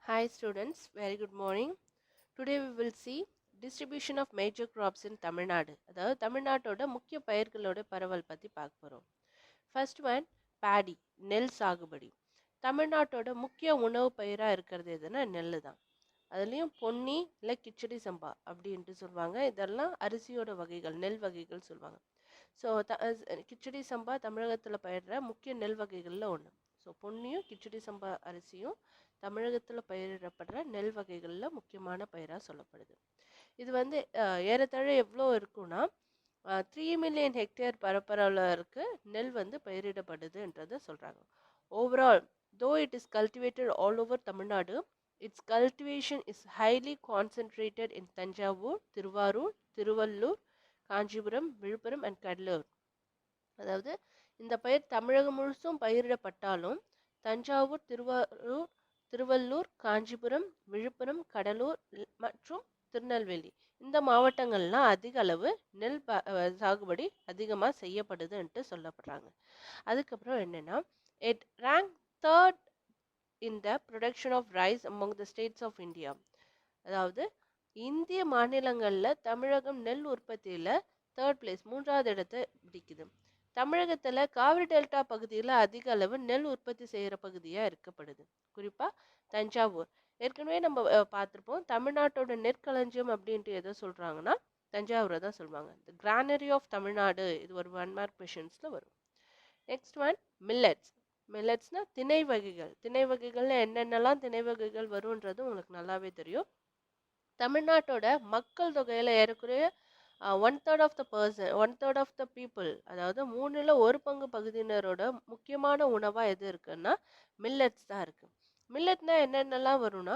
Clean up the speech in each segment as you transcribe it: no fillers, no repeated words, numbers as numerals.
Hi students, very good morning. Today we will see distribution of major crops in Tamil Nadu. அதாவது தமிழ்நாட்டோட முக்கிய பயிர்களோட பரவல் பற்றி பார்க்க போகிறோம். ஃபர்ஸ்ட் ஒன் பேடி, நெல் சாகுபடி. தமிழ்நாட்டோட முக்கிய உணவு பயிராக இருக்கிறது எதுனா நெல் தான். அதுலேயும் பொன்னி இல்லை கிச்சடி சம்பா அப்படின்ட்டு சொல்லுவாங்க. இதெல்லாம் அரிசியோட வகைகள், நெல் வகைகள் சொல்லுவாங்க. ஸோ கிச்சடி சம்பா தமிழகத்தில் பயிரிடுற முக்கிய நெல் வகைகளில் ஒன்று. ஸோ பொன்னியும் கிச்சடி சம்பா அரிசியும் தமிழகத்தில் பயிரிடப்படுற நெல் வகைகளில் முக்கியமான பயிராக சொல்லப்படுது. இது வந்து ஏறத்தாழ எவ்வளோ இருக்குன்னா 3 மில்லியன் ஹெக்டேர் பரப்பளவுக்கு நெல் வந்து பயிரிடப்படுதுன்றதை சொல்கிறாங்க. Overall though it is cultivated all over Tamil Nadu, its cultivation is highly concentrated in Thanjavur, Tiruvarur, Tiruvallur, Kanchipuram, Viluppuram and Cuddalore. அதாவது இந்த பயிர் தமிழகம் முழுசும் பயிரிடப்பட்டாலும் தஞ்சாவூர், திருவள்ளூர், காஞ்சிபுரம், விழுப்புரம், கடலூர் மற்றும் திருநெல்வேலி இந்த மாவட்டங்கள்லாம் அதிக அளவு நெல் சாகுபடி அதிகமாக செய்யப்படுதுன்ட்டு சொல்லப்படுறாங்க. அதுக்கப்புறம் என்னென்னா it rank third in the production of rice among the states of India. அதாவது இந்திய மாநிலங்களில் தமிழகம் நெல் உற்பத்தியில் தேர்ட் பிளேஸ், 3வது இடத்தை பிடிக்குது. தமிழகத்தில் காவிரி டெல்டா பகுதியில் அதிக அளவு நெல் உற்பத்தி செய்கிற பகுதியாக இருக்கப்படுது. குறிப்பாக தஞ்சாவூர். ஏற்கனவே நம்ம பார்த்துருப்போம், தமிழ்நாட்டோட நெற்களஞ்சியம் அப்படின்ட்டு எதை சொல்கிறாங்கன்னா தஞ்சாவூரை தான் சொல்லுவாங்க. த கிரானரி ஆஃப் தமிழ்நாடு, இது ஒரு 1 மார்க் கொஷின்ஸில் வரும். Next one millets. மில்லட்ஸ்னால் திணை வகைகள். திணை வகைகளில் என்னென்னலாம் திணை வகைகள் வரும்ன்றது உங்களுக்கு நல்லாவே தெரியும். தமிழ்நாட்டோட மக்கள் தொகையில் ஏறக்குறைய 1/3 ஆஃப் த பீப்புள், அதாவது 1/3 பகுதியினரோட முக்கியமான உணவாக எது இருக்குன்னா மில்லட்ஸ் தான் இருக்குது. மில்லட்னா என்னென்னலாம் வரும்னா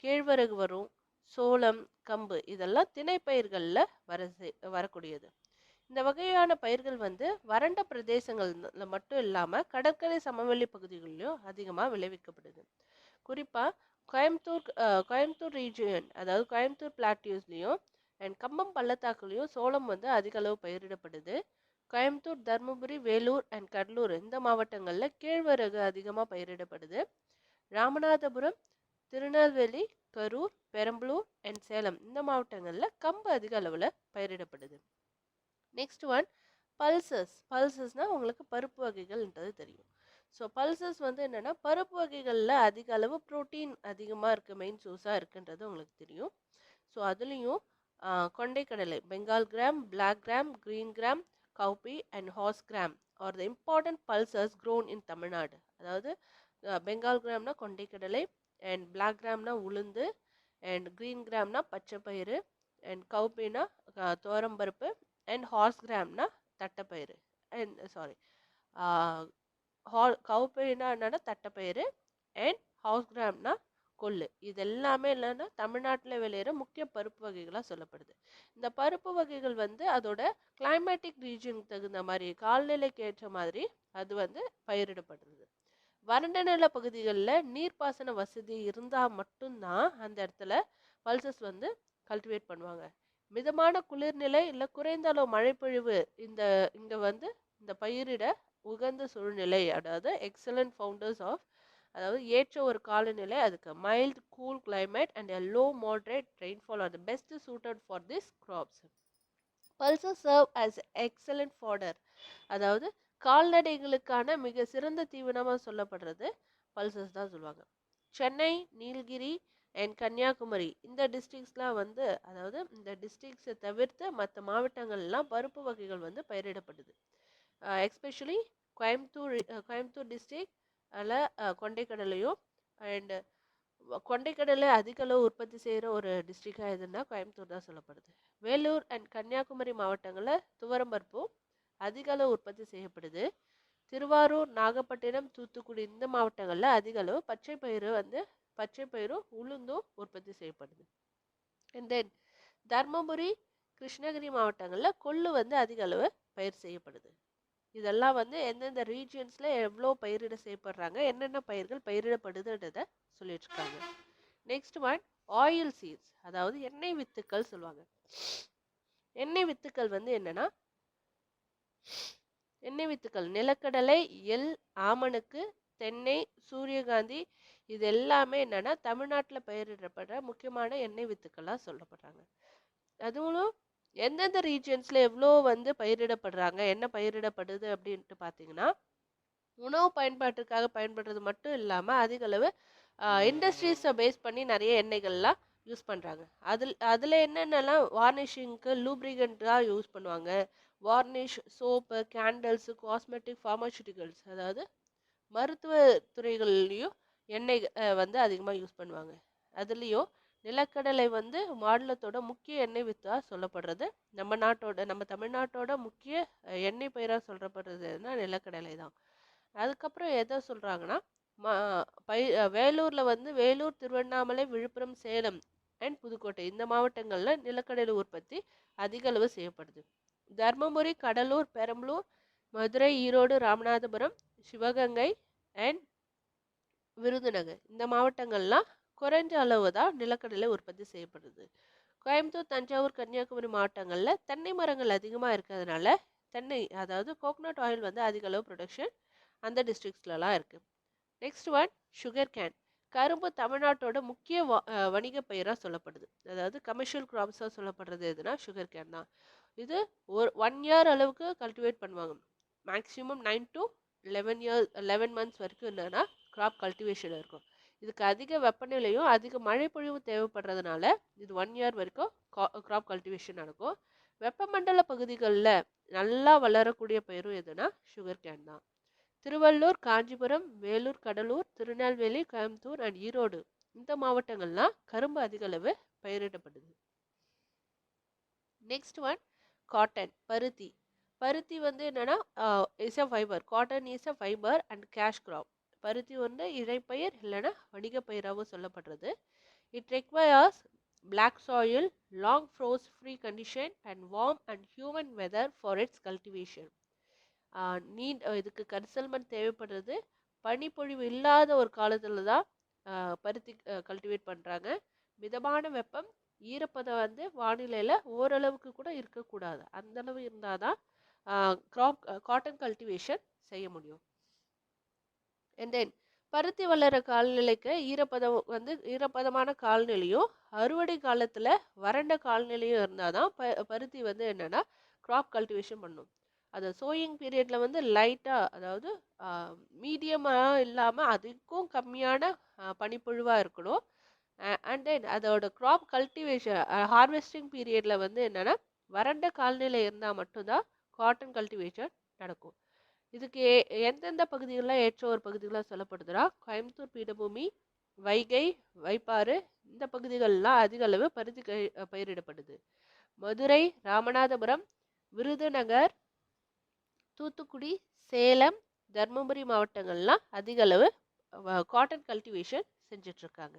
கேழ்வரகு வரும், சோளம், கம்பு, இதெல்லாம் திணைப்பயிர்களில் வரக்கூடியது. இந்த வகையான பயிர்கள் வந்து வறண்ட பிரதேசங்களில் மட்டும் இல்லாமல் கடற்கரை சமவெளி பகுதிகளிலும் அதிகமாக விளைவிக்கப்படுது. குறிப்பாக கோயம்புத்தூர் ரீஜியன், அதாவது கோயம்புத்தூர் பிளாட்டியூஸ்லேயும் அண்ட் கம்பம் பள்ளத்தாக்குலேயும் சோளம் வந்து அதிக அளவு பயிரிடப்படுது. கோயம்புத்தூர், தருமபுரி, வேலூர் அண்ட் கடலூர் இந்த மாவட்டங்களில் கேழ்வரகு அதிகமாக பயிரிடப்படுது. ராமநாதபுரம், திருநெல்வேலி, கரூர், பெரம்பலூர் அண்ட் சேலம் இந்த மாவட்டங்களில் கம்பு அதிக அளவில் பயிரிடப்படுது. Next one pulses. பல்சஸ்னால் உங்களுக்கு பருப்பு வகைகள்ன்றது தெரியும். ஸோ பல்சஸ் வந்து என்னென்னா பருப்பு வகைகளில் அதிக அளவு ப்ரோட்டீன் அதிகமாக இருக்குது, மெயின் சோர்ஸாக இருக்குன்றது உங்களுக்கு தெரியும். ஸோ அதுலேயும் கொண்டைக்கடலை, Bengal gram, black gram, green gram, cowpea and horse gram are the important pulses grown in Tamil Nadu. அதாவது பெங்கால் கிராம்னா கொண்டைக்கடலை, அண்ட் பிளாக் கிராம்னா உளுந்து, அண்ட் கிரீன் கிராம்னா பச்சைப்பயிறு, அண்ட் கவுபினா துவரம்பருப்பு, அண்ட் ஹார்ஸ் கிராம்னா தட்டைப்பயிறு. அண்ட் சாரி கவுப்பைனா என்னன்னா தட்டைப்பயிறு, அண்ட் ஹவுஸ் கிராம்னா கொள்ளு. இது எல்லாமே இல்லைன்னா தமிழ்நாட்டில் விளையிற முக்கிய பருப்பு வகைகளாக சொல்லப்படுது. இந்த பருப்பு வகைகள் வந்து அதோட கிளைமேட்டிக் ரீஜனுக்கு தகுந்த மாதிரி, கால்நிலைக்கு ஏற்ற மாதிரி அது வந்து பயிரிடப்படுறது. வறண்ட நில பகுதிகளில் நீர்ப்பாசன வசதி இருந்தால் மட்டும்தான் அந்த இடத்துல பல்சஸ் வந்து கல்டிவேட் பண்ணுவாங்க. மிதமான குளிர்நிலை இல்லை குறைந்த அளவு மழைப்பொழிவு இங்கே வந்து இந்த பயிரிட உகந்த சூழ்நிலை, அதாவது எக்ஸலண்ட் ஃபவுண்டர்ஸ் ஆஃப், அதாவது ஏற்ற ஒரு காலநிலை, அதுக்கு mild cool climate and a low moderate rainfall are the best suited for this crops. Pulses serve as excellent fodder, அதாவது கால்நடைகளுக்கான மிக சிறந்த தீவனமாக சொல்லப்படுறது பல்சஸ் தான் சொல்லுவாங்க. சென்னை, நீலகிரி அண்ட் கன்னியாகுமரி இந்த டிஸ்ட்ரிக்ஸ்லாம் வந்து, அதாவது இந்த டிஸ்ட்ரிக்ஸை தவிர்த்து மற்ற மாவட்டங்கள்லாம் பருப்பு வகைகள் வந்து பயிரிடப்படுது. எஸ்பெஷலி கோயம்புத்தூர் டிஸ்ட்ரிக்ட் அதில் கொண்டைக்கடலையும், அண்டு கொண்டைக்கடலை அதிக அளவு உற்பத்தி செய்கிற ஒரு டிஸ்ட்ரிக்டாக எதுன்னா கோயம்புத்தூர் தான் சொல்லப்படுது. வேலூர் அண்ட் கன்னியாகுமரி மாவட்டங்களில் துவரம்பருப்பும் அதிக அளவு உற்பத்தி செய்யப்படுது. திருவாரூர், நாகப்பட்டினம், தூத்துக்குடி இந்த மாவட்டங்களில் அதிக அளவு பச்சைப்பயிரும் உளுந்தும் உற்பத்தி செய்யப்படுது. அண்ட் தென் தர்மபுரி, கிருஷ்ணகிரி மாவட்டங்களில் கொள்ளு வந்து அதிக அளவு பயிர் செய்யப்படுது. இதெல்லாம் வந்து எந்தெந்த ரீஜியன்ஸில் எவ்வளோ பயிரிட செய்யப்படுறாங்க, என்னென்ன பயிர்கள் பயிரிடப்படுதுன்றதை சொல்லிட்டு இருக்காங்க. நெக்ஸ்ட் ஒன் ஆயில் சீட்ஸ், அதாவது எண்ணெய் வித்துக்கள் சொல்லுவாங்க. எண்ணெய் வித்துக்கள் வந்து என்னன்னா எண்ணெய் வித்துக்கள் நிலக்கடலை, எள், ஆமணக்கு, தென்னை, சூரியகாந்தி, இது எல்லாமே என்னன்னா தமிழ்நாட்டில் பயிரிடப்படுற முக்கியமான எண்ணெய் வித்துக்களாக சொல்லப்படுறாங்க. அதுவும் எந்தெந்த ரீஜியன்ஸில் எவ்வளோ வந்து பயிரிடப்படுறாங்க, என்ன பயிரிடப்படுது அப்படின்ட்டு பார்த்தீங்கன்னா, உணவு பயன்பாட்டுக்காக பயன்படுறது மட்டும் இல்லாமல் அதிக அளவு இண்டஸ்ட்ரீஸை பேஸ் பண்ணி நிறைய எண்ணெய்கள்லாம் யூஸ் பண்ணுறாங்க. அதில் என்னென்னலாம் வார்னிஷிங்க்கு லூப்ரிகண்ட்டாக யூஸ் பண்ணுவாங்க. வார்னிஷ், சோப்பு, கேண்டில்ஸு, காஸ்மெட்டிக், ஃபார்மாசூட்டிகல்ஸ், அதாவது மருத்துவ துறைகள்லையும் எண்ணெய் வந்து அதிகமாக யூஸ் பண்ணுவாங்க. அதுலேயும் நிலக்கடலை வந்து மாநிலத்தோட முக்கிய எண்ணெய் வித்தாக சொல்லப்படுறது. நம்ம தமிழ்நாட்டோட முக்கிய எண்ணெய் பயிராக சொல்லப்படுறதுன்னா நிலக்கடலை தான். அதுக்கப்புறம் எதை சொல்கிறாங்கன்னா, வேலூரில் வந்து வேலூர், திருவண்ணாமலை, விழுப்புரம், சேலம் அண்ட் புதுக்கோட்டை இந்த மாவட்டங்களில் நிலக்கடலை உற்பத்தி அதிக அளவு செய்யப்படுது. தர்மபுரி, கடலூர், பெரம்பலூர், மதுரை, ஈரோடு, ராமநாதபுரம், சிவகங்கை அண்ட் விருதுநகர் இந்த மாவட்டங்கள்லாம் குறைஞ்ச அளவு தான் நிலக்கடலை உற்பத்தி செய்யப்படுது. கோயம்புத்தூர், தஞ்சாவூர், கன்னியாகுமரி மாவட்டங்களில் தென்னை மரங்கள் அதிகமாக இருக்கிறதுனால தென்னை, அதாவது கோகனட் ஆயில் வந்து அதிக அளவு ப்ரொடக்ஷன் அந்த டிஸ்ட்ரிக்ஸ்லலாம் இருக்குது. Next one sugar cane. கரும்பு தமிழ்நாட்டோட முக்கிய வணிக பயிராக சொல்லப்படுது. அதாவது கமர்ஷியல் கிராப்ஸாக சொல்லப்படுறது எதுனா சுகர் கேன் தான். இது ஒரு 1 இயர் அளவுக்கு கல்டிவேட் பண்ணுவாங்க. மேக்ஸிமம் 9 to 11 months வரைக்கும் என்னன்னா கிராப் கல்டிவேஷன் இருக்கும். இதுக்கு அதிக வெப்பநிலையும் அதிக மழை பொழிவு தேவைப்படுறதுனால இது 1 இயர் வரைக்கும் கிராப் கல்டிவேஷன் நடக்கும். வெப்பமண்டல பகுதிகளில் நல்லா வளரக்கூடிய பயிரும் எதுனா சுகர் கேன் தான். திருவள்ளூர், காஞ்சிபுரம், வேலூர், கடலூர், திருநெல்வேலி, கோயம்புத்தூர் அண்ட் ஈரோடு இந்த மாவட்டங்கள்லாம் கரும்பு அதிக அளவு பயிரிடப்படுது. நெக்ஸ்ட் ஒன் காட்டன், பருத்தி. பருத்தி வந்து என்னன்னா is a fibre. Cotton is a fibre and cash crop. பருத்தி வந்து இழைப்பயிர் இல்லைன்னா வணிக பயிராகவும் சொல்லப்படுறது. It requires black soil, long frost free condition and warm and humid weather for its cultivation. இதுக்கு கரிசல் மண் தேவைப்படுறது. பனிப்பொழிவு இல்லாத ஒரு காலத்தில் தான் பருத்தி கல்டிவேட் பண்ணுறாங்க. மிதமான வெப்பம், ஈரப்பதம் வந்து வானிலையில் ஓரளவுக்கு கூட இருக்கக்கூடாது. அந்தளவு இருந்தால் தான் காட்டன் கல்டிவேஷன் செய்ய முடியும். அண்ட் தென் பருத்தி வளர காலநிலைக்கு ஈரப்பதமான காலநிலையும் அறுவடை காலத்தில் வறண்ட காலநிலையும் இருந்தால் தான் பருத்தி வந்து என்னென்னா கிராப் கல்டிவேஷன் பண்ணும். அது சோயிங் பீரியடில் வந்து லைட்டாக, அதாவது மீடியமாக இல்லாமல் அதுக்கும் கம்மியான பனிப்பொழிவாக இருக்கணும். அண்ட் தென் அதோட கிராப் கல்டிவேஷன் ஹார்வெஸ்டிங் பீரியடில் வந்து என்னென்னா வறண்ட காலநிலை இருந்தால் மட்டும்தான் காட்டன் கல்டிவேஷன் நடக்கும். இதுக்கு எந்தெந்த பகுதிகளில் ஏற்ற ஒரு பகுதிகளாக சொல்லப்படுதுன்னா கோயம்புத்தூர் பீடபூமி, வைகை, வைப்பாறு இந்த பகுதிகளெலாம் அதிக அளவு பருத்தி பயிரிடப்படுது. மதுரை, ராமநாதபுரம், விருதுநகர், தூத்துக்குடி, சேலம், தர்மபுரி மாவட்டங்கள்லாம் அதிக அளவு காட்டன் கல்டிவேஷன் செஞ்சிட்ருக்காங்க.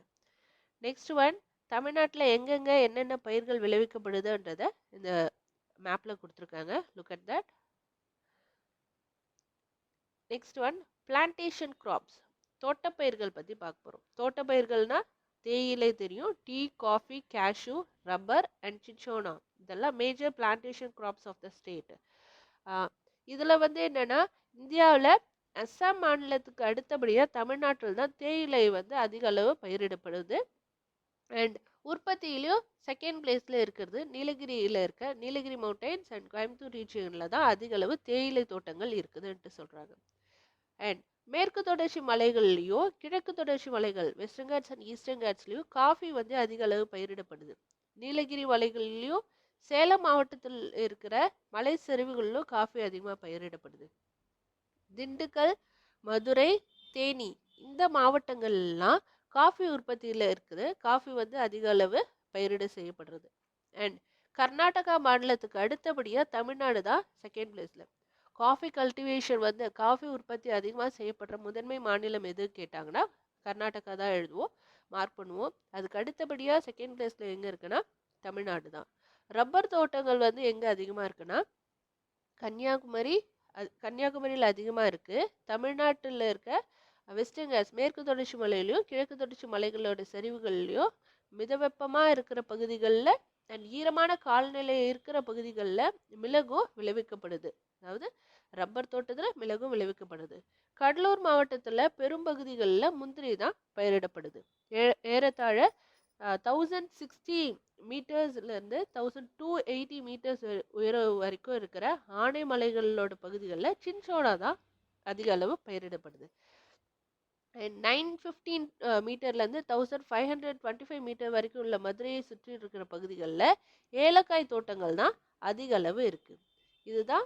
நெக்ஸ்ட் ஒன், தமிழ்நாட்டில் எங்கெங்கே என்னென்ன பயிர்கள் விளைவிக்கப்படுதுன்றதை இந்த மேப்பில் கொடுத்துருக்காங்க. Look at that. Next one, plantation crops. தோட்டப்பயிர்கள் பற்றி பார்க்க போகிறோம். தோட்டப்பயிர்கள்னா தேயிலை தெரியும். Tea, coffee, cashew, rubber and cinchona இதெல்லாம் major plantation crops of the state. இதில் வந்து என்னென்னா இந்தியாவில் அஸ்ஸாம் மாநிலத்துக்கு அடுத்தபடியாக தமிழ்நாட்டில் தான் தேயிலை வந்து அதிக அளவு பயிரிடப்படுது. அண்ட் உற்பத்தியிலையும் செகண்ட் பிளேஸில் இருக்கிறது நீலகிரியில் இருக்க நீலகிரி மவுண்டைன்ஸ் அண்ட் கோயம்புத்தூர் ரீஜியனில் தான் அதிக அளவு தேயிலை தோட்டங்கள் இருக்குதுன்ட்டு சொல்கிறாங்க. அண்ட் மேற்கு தொடர்ச்சி மலைகள்லையும் கிழக்கு தொடர்ச்சி மலைகள் வெஸ்டர்ன் காட்ஸ் அண்ட் ஈஸ்டர்ன் காட்ஸ்லையும் காஃபி வந்து அதிக அளவு பயிரிடப்படுது. நீலகிரி மலைகள்லையும் சேலம் மாவட்டத்தில் இருக்கிற மலை சரிவுகளிலும் காஃபி அதிகமாக பயிரிடப்படுது. திண்டுக்கல், மதுரை, தேனி இந்த மாவட்டங்கள்லாம் காஃபி உற்பத்தியில் இருக்குது. காஃபி வந்து அதிக அளவு பயிரிட செய்யப்படுறது. அண்ட் கர்நாடகா மாநிலத்துக்கு அடுத்தபடியாக தமிழ்நாடு தான் செகண்ட் பிளேஸில். காஃபி கல்டிவேஷன் வந்து காஃபி உற்பத்தி அதிகமாக செய்யப்படுற முதன்மை மாநிலம் எது கேட்டாங்கன்னா கர்நாடகா தான் எழுதுவோம், மார்க் பண்ணுவோம். அதுக்கு அடுத்தபடியாக செகண்ட் பிளேஸில் எங்கே இருக்குன்னா தமிழ்நாடு தான். ரப்பர் தோட்டங்கள் வந்து எங்கே அதிகமாக இருக்குன்னா கன்னியாகுமரியில் அதிகமாக இருக்குது. தமிழ்நாட்டில் இருக்க வெஸ்டர்ன் காட்ஸ் மேற்கு தொடர்ச்சி மலையிலையும் கிழக்கு தொடர்ச்சி மலைகளோட சரிவுகள்லையும் மிதவெப்பமாக இருக்கிற பகுதிகளில் அண்ட் ஈரமான காலநிலை இருக்கிற பகுதிகளில் மிளகும் விளைவிக்கப்படுது. அதாவது ரப்பர் தோட்டத்தில் மிளகும் விளைவிக்கப்படுது. கடலூர் மாவட்டத்தில் பெரும்பகுதிகளில் முந்திரி தான் பயிரிடப்படுது. ஏறத்தாழ 1060 மீட்டர்ஸ்லேருந்து 1280 மீட்டர்ஸ் உயரம் வரைக்கும் இருக்கிற ஆனைமலைகளோட பகுதிகளில் சின்சோடா தான் அதிக அளவு பயிரிடப்படுது. 915 மீட்டர்லேருந்து 1525 மீட்டர் வரைக்கும் உள்ள மதுரையை சுற்றி இருக்கிற பகுதிகளில் ஏலக்காய் தோட்டங்கள் தான் அதிக அளவு இருக்குது. இதுதான்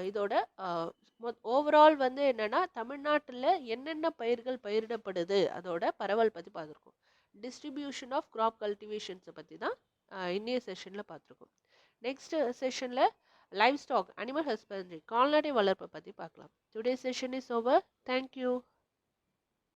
இதோட ஓவரால் வந்து என்னன்னா தமிழ்நாட்டில் என்னென்ன பயிர்கள் பயிரிடப்படுது அதோட பரவல் பற்றி பார்த்துருக்கோம். டிஸ்ட்ரிபியூஷன் ஆஃப் கிராப் கல்டிவேஷன்ஸை பற்றி தான் இன்னைய செஷனில் பார்த்துருக்கோம். நெக்ஸ்ட் செஷனில் லைவ் ஸ்டாக் அனிமல் ஹஸ்பண்ட்ரி கால்நடை வளர்ப்பை பற்றி பார்க்கலாம். Today session is over. Thank you.